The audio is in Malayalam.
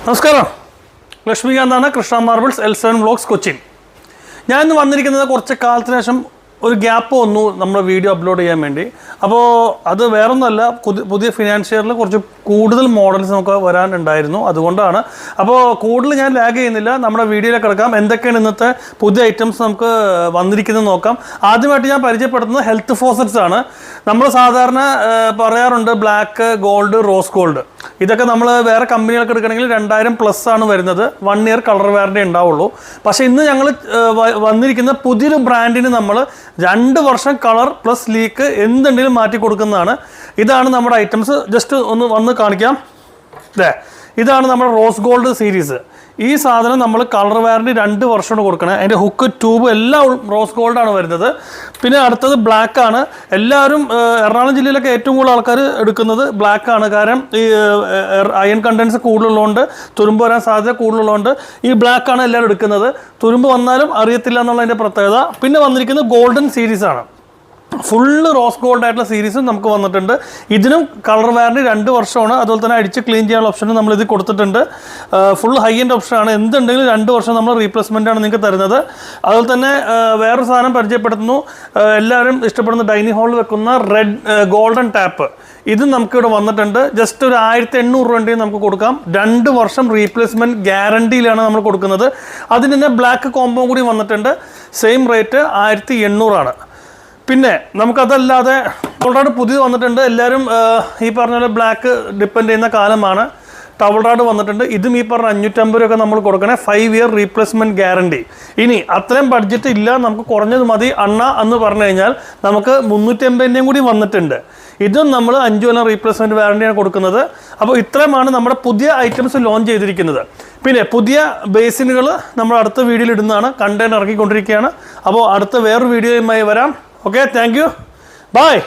നമസ്കാരം, ലക്ഷ്മികാന്താണ്, Krishna marbles L7 vlogs Cochin. ഞാൻ ഇന്ന് വന്നിരിക്കുന്നത് കുറച്ച് കാലത്തിന് ശേഷം ഒരു ഗ്യാപ്പ് വന്നു നമ്മുടെ വീഡിയോ അപ്ലോഡ് ചെയ്യാൻ വേണ്ടി. അപ്പോൾ അത് വേറൊന്നുമല്ല, പുതിയ ഫിനാൻഷ്യറിൽ കുറച്ച് കൂടുതൽ മോഡൽസ് നമുക്ക് വരാനുണ്ടായിരുന്നു, അതുകൊണ്ടാണ്. അപ്പോൾ കൂടുതൽ ഞാൻ ലാഗ് ചെയ്യുന്നില്ല, നമ്മുടെ വീഡിയോയിലേക്ക് കിടക്കാം. എന്തൊക്കെയാണ് ഇന്നത്തെ പുതിയ ഐറ്റംസ് നമുക്ക് വന്നിരിക്കുന്നത് നോക്കാം. ആദ്യമായിട്ട് ഞാൻ പരിചയപ്പെടുത്തുന്നത് ഹെൽത്ത് ഫോസറ്റ്സ് ആണ്. നമ്മൾ സാധാരണ പറയാറുണ്ട് ബ്ലാക്ക് ഗോൾഡ്, റോസ് ഗോൾഡ്. ഇതൊക്കെ നമ്മൾ വേറെ കമ്പനികൾക്ക് എടുക്കണമെങ്കിൽ 2000+ ആണ് വരുന്നത്. 1 ഇയർ കളർ വാറണ്ടി ഉണ്ടാവുള്ളൂ. പക്ഷേ ഇന്ന് ഞങ്ങൾ വന്നിരിക്കുന്ന പുതിയൊരു ബ്രാൻഡിന് നമ്മൾ 2 വർഷം കളർ പ്ലസ് ലീക്ക് എന്തുണ്ടെങ്കിലും മാറ്റി കൊടുക്കുന്നതാണ്. ഇതാണ് നമ്മുടെ ഐറ്റംസ്. ജസ്റ്റ് ഒന്ന് വന്ന് കാണിക്കാം. ഇതാണ് നമ്മുടെ റോസ് ഗോൾഡ് സീരീസ്. ഈ സാധനം നമ്മൾ കളർ വാറണ്ടി 2 വർഷമാണ് കൊടുക്കണം. അതിൻ്റെ ഹുക്ക്, ട്യൂബ് എല്ലാം റോസ് ഗോൾഡാണ് വരുന്നത്. പിന്നെ അടുത്തത് ബ്ലാക്ക് ആണ്. എല്ലാവരും എറണാകുളം ജില്ലയിലൊക്കെ ഏറ്റവും കൂടുതൽ ആൾക്കാർ എടുക്കുന്നത് ബ്ലാക്ക് ആണ്. കാരണം ഈ അയൺ കണ്ടൻസ് കൂടുതലുള്ളതുകൊണ്ട്, തുരുമ്പ് വരാൻ സാധ്യത കൂടുതലുള്ളതുകൊണ്ട് ഈ ബ്ലാക്ക് ആണ് എല്ലാവരും എടുക്കുന്നത്. തുരുമ്പ് വന്നാലും അറിയത്തില്ല എന്നുള്ളതിൻ്റെ പ്രത്യേകത. പിന്നെ വന്നിരിക്കുന്നത് ഗോൾഡൻ സീരീസാണ്. ഫുള്ള് റോസ് ഗോൾഡ് ആയിട്ടുള്ള സീരീസും നമുക്ക് വന്നിട്ടുണ്ട്. ഇതിനും കളർ വാറണ്ടി 2 വർഷമാണ്. അതുപോലെ തന്നെ അടിച്ച് ക്ലീൻ ചെയ്യാനുള്ള ഓപ്ഷനും നമ്മൾ ഇത് കൊടുത്തിട്ടുണ്ട്. ഫുൾ ഹൈ എൻഡ് ഓപ്ഷനാണ്. എന്തുണ്ടെങ്കിലും 2 വർഷം നമ്മൾ റീപ്ലേസ്മെൻ്റ് ആണ് നിങ്ങൾക്ക് തരുന്നത്. അതുപോലെ തന്നെ വേറൊരു സാധനം പരിചയപ്പെടുത്തുന്നു. എല്ലാവരും ഇഷ്ടപ്പെടുന്ന ഡൈനിങ് ഹാളിൽ വെക്കുന്ന റെഡ് ഗോൾഡൻ ടാപ്പ്. ഇതും നമുക്കിവിടെ വന്നിട്ടുണ്ട്. ജസ്റ്റ് ഒരു 1800 രൂപയും നമുക്ക് കൊടുക്കാം. 2 വർഷം റീപ്ലേസ്മെൻറ്റ് ഗ്യാരണ്ടിയിലാണ് നമ്മൾ കൊടുക്കുന്നത്. അതിന് തന്നെ ബ്ലാക്ക് കോംബോ കൂടി വന്നിട്ടുണ്ട്. സെയിം റേറ്റ് 1800 ആണ്. പിന്നെ നമുക്കതല്ലാതെ ടവൽ പുതിയത് വന്നിട്ടുണ്ട്. എല്ലാവരും ഈ പറഞ്ഞ പോലെ ബ്ലാക്ക് ഡിപ്പെൻഡ് ചെയ്യുന്ന കാലമാണ്. ടവൽ റാഡ് വന്നിട്ടുണ്ട്. ഇതും ഈ പറഞ്ഞ 550 രൂപ നമ്മൾ കൊടുക്കണേ. 5 ഇയർ റീപ്ലേസ്മെൻറ്റ് ഗ്യാരണ്ടി. ഇനി അത്രയും ബഡ്ജറ്റ് ഇല്ല, നമുക്ക് കുറഞ്ഞത് മതി അണ്ണ എന്ന് പറഞ്ഞു കഴിഞ്ഞാൽ നമുക്ക് 350 കൂടി വന്നിട്ടുണ്ട്. ഇതും നമ്മൾ 5 കൊല്ലം റീപ്ലേസ്മെൻറ്റ് വാറണ്ടിയാണ് കൊടുക്കുന്നത്. അപ്പോൾ ഇത്രയുമാണ് നമ്മുടെ പുതിയ ഐറ്റംസ് ലോഞ്ച് ചെയ്തിരിക്കുന്നത്. പിന്നെ പുതിയ ബേസിനുകൾ നമ്മൾ അടുത്ത വീഡിയോയിൽ ഇടുന്നതാണ്. കണ്ടന്റ് ഇറക്കിക്കൊണ്ടിരിക്കുകയാണ്. അപ്പോൾ അടുത്ത വേറൊരു വീഡിയോയുമായി വരാം. Okay, thank you. Bye.